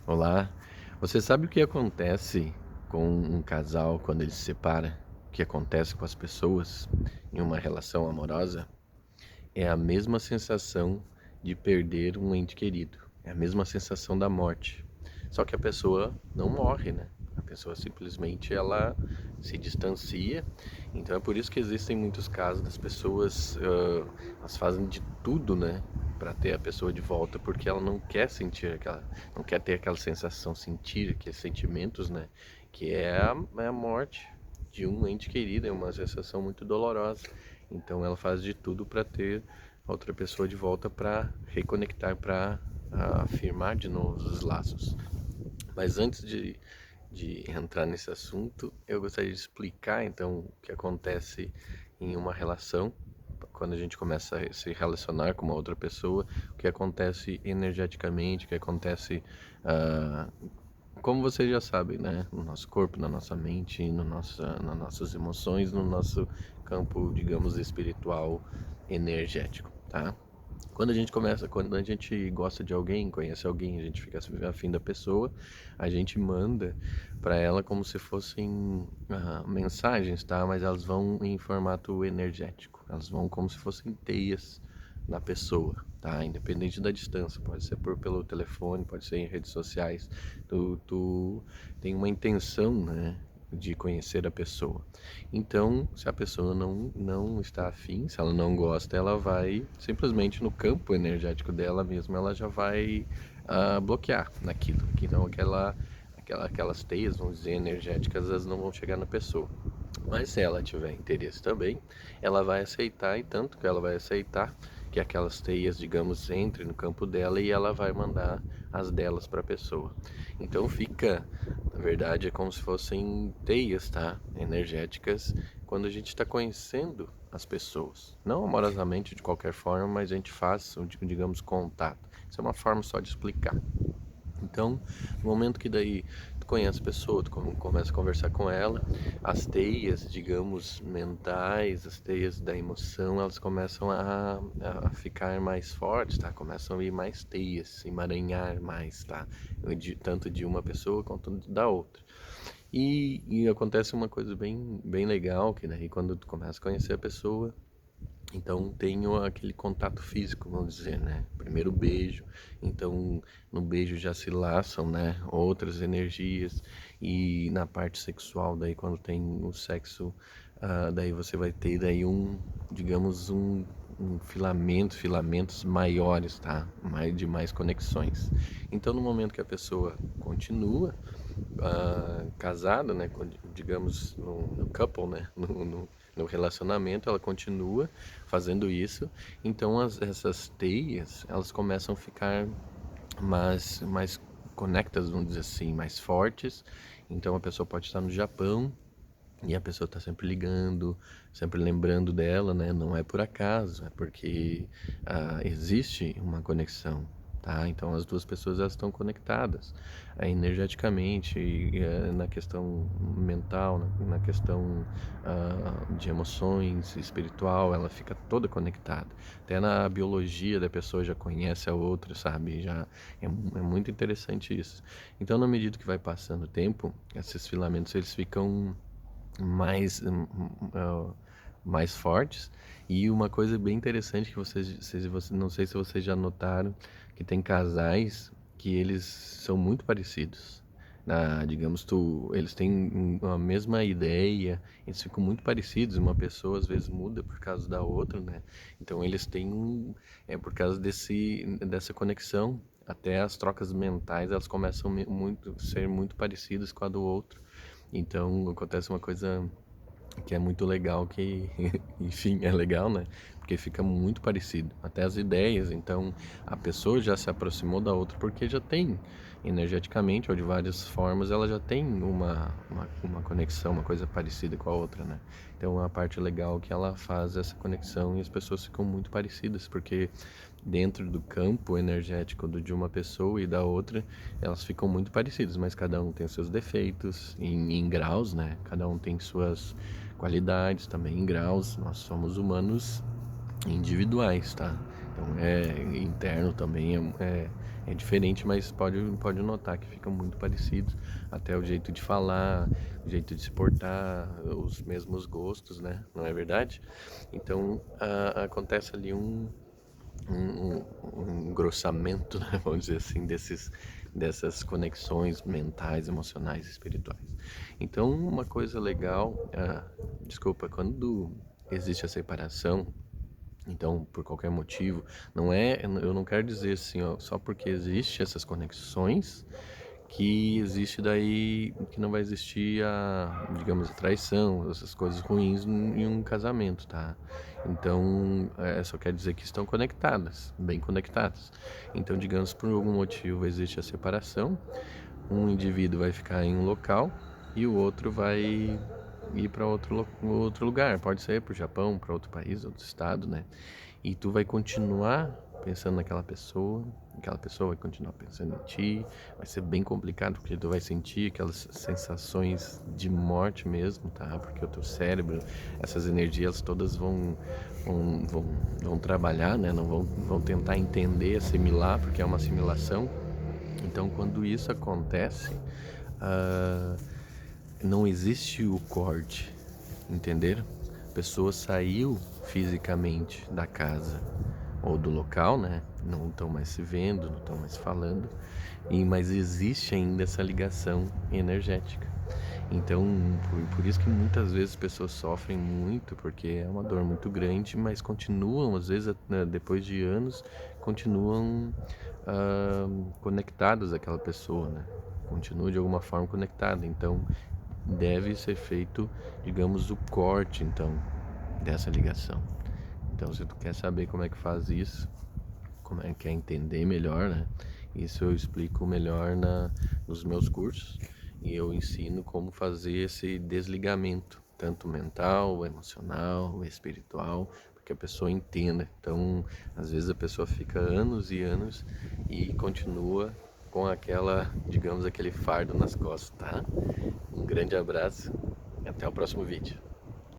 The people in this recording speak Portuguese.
Olá, você sabe o que acontece com um casal quando ele se separa? O que acontece com as pessoas em uma relação amorosa? É a mesma sensação de perder um ente querido, é a mesma sensação da morte. Só que a pessoa não morre, né? A pessoa simplesmente ela se distancia. Então é por isso que existem muitos casos das pessoas, elas fazem de tudo, né, para ter a pessoa de volta, porque ela não quer sentir aquela, não quer ter aquela sensação, sentir aqueles sentimentos, né, que é a morte de um ente querido, é uma sensação muito dolorosa. Então ela faz de tudo para ter a outra pessoa de volta, para reconectar, para afirmar de novo os laços. Mas antes de entrar nesse assunto, eu gostaria de explicar então o que acontece em uma relação, quando a gente começa a se relacionar com uma outra pessoa, o que acontece energeticamente, o que acontece, ah, como vocês já sabem, né? No nosso corpo, na nossa mente, nas nossas emoções, no nosso campo, digamos, espiritual, energético, tá? Quando a gente gosta de alguém, conhece alguém, a gente fica afim da pessoa, a gente manda para ela como se fossem mensagens, tá? Mas elas vão em formato energético, elas vão como se fossem teias na pessoa, tá? Independente da distância, pode ser pelo telefone, pode ser em redes sociais. Tu tem uma intenção, né, de conhecer a pessoa. Então, se a pessoa não está afim, se ela não gosta, ela vai simplesmente no campo energético dela mesma, ela já vai bloquear naquilo. Então, aquelas teias, vamos dizer, energéticas, elas não vão chegar na pessoa. Mas se ela tiver interesse também, ela vai aceitar, e tanto que ela vai aceitar que aquelas teias, digamos, entrem no campo dela, e ela vai mandar as delas para a pessoa. Então fica, na verdade, é como se fossem teias, tá? Energéticas, quando a gente está conhecendo as pessoas. Não amorosamente de qualquer forma, mas a gente faz, digamos, contato. Isso é uma forma só de explicar. Então, no momento que daí tu conhece a pessoa, tu começa a conversar com ela, as teias, digamos, mentais, as teias da emoção, elas começam a ficar mais fortes, tá? Começam a ir mais teias, se emaranhar mais, tá? Tanto de uma pessoa quanto da outra. E acontece uma coisa bem legal, que daí quando tu começa a conhecer a pessoa, então tenho aquele contato físico, vamos dizer, né? Primeiro beijo, então no beijo já se laçam, né? Outras energias, e na parte sexual, daí quando tem o sexo, daí você vai ter daí digamos, um filamentos maiores, tá? De mais conexões. Então no momento que a pessoa continua casada, né, digamos no couple, né, no relacionamento, ela continua fazendo isso. Então essas teias, elas começam a ficar mais conectadas, vamos dizer assim, mais fortes. Então a pessoa pode estar no Japão e a pessoa está sempre ligando, sempre lembrando dela, né? Não é por acaso, é porque existe uma conexão, tá? Então as duas pessoas, elas estão conectadas, energeticamente, na questão mental, na questão de emoções, espiritual, ela fica toda conectada. Até na biologia da pessoa já conhece a outra, sabe? Já é muito interessante isso. Então, na medida que vai passando o tempo, esses filamentos, eles ficam mais mais fortes. E uma coisa bem interessante que não sei se vocês já notaram, que tem casais que eles são muito parecidos. Digamos, eles têm a mesma ideia, eles ficam muito parecidos. Uma pessoa às vezes muda por causa da outra, né? Então eles têm por causa dessa conexão, até as trocas mentais, elas começam ser muito parecidas com a do outro. Então acontece uma coisa que é muito legal, que enfim, é legal, né? Porque fica muito parecido, até as ideias. Então a pessoa já se aproximou da outra porque já tem, energeticamente ou de várias formas, ela já tem uma conexão, uma coisa parecida com a outra, né? Então a parte legal é que ela faz essa conexão e as pessoas ficam muito parecidas, porque dentro do campo energético de uma pessoa e da outra, elas ficam muito parecidas, mas cada um tem seus defeitos em graus, né? Cada um tem suas qualidades também em graus. Nós somos humanos individuais, tá? Então é interno também, é diferente, mas pode notar que ficam muito parecidos, até o jeito de falar, o jeito de se portar, os mesmos gostos, né? Não é verdade? Então acontece ali um engrossamento, né? Vamos dizer assim, dessas conexões mentais, emocionais e espirituais. Então, uma coisa legal, desculpa, quando existe a separação, então, por qualquer motivo, eu não quero dizer assim, ó, só porque existe essas conexões que existe daí que não vai existir digamos, a traição, essas coisas ruins em um casamento, tá? Então, só quer dizer que estão conectadas, bem conectadas. Então, digamos, por algum motivo existe a separação, um indivíduo vai ficar em um local e o outro vai ir para outro lugar, pode ser para o Japão, para outro país, outro estado, né? E tu vai continuar pensando naquela pessoa, aquela pessoa vai continuar pensando em ti, vai ser bem complicado porque tu vai sentir aquelas sensações de morte mesmo, tá? Porque o teu cérebro, essas energias todas vão, vão, vão trabalhar, né? Não vão tentar entender, assimilar, porque é uma assimilação. Então, quando isso acontece, ah, não existe o corte, entenderam? A pessoa saiu fisicamente da casa ou do local, né? Não estão mais se vendo, não estão mais falando, mas existe ainda essa ligação energética. Então, por isso que muitas vezes as pessoas sofrem muito, porque é uma dor muito grande, mas continuam, às vezes, né, depois de anos, continuam conectadas àquela pessoa, né? Continua de alguma forma conectada. Então, deve ser feito, digamos, o corte, então, dessa ligação. Então, se tu quer saber como é que faz isso, como é que quer entender melhor, né? Isso eu explico melhor nos meus cursos e eu ensino como fazer esse desligamento, tanto mental, emocional, espiritual, para que a pessoa entenda. Então, às vezes a pessoa fica anos e anos e continua com digamos, aquele fardo nas costas, tá? Um grande abraço e até o próximo vídeo.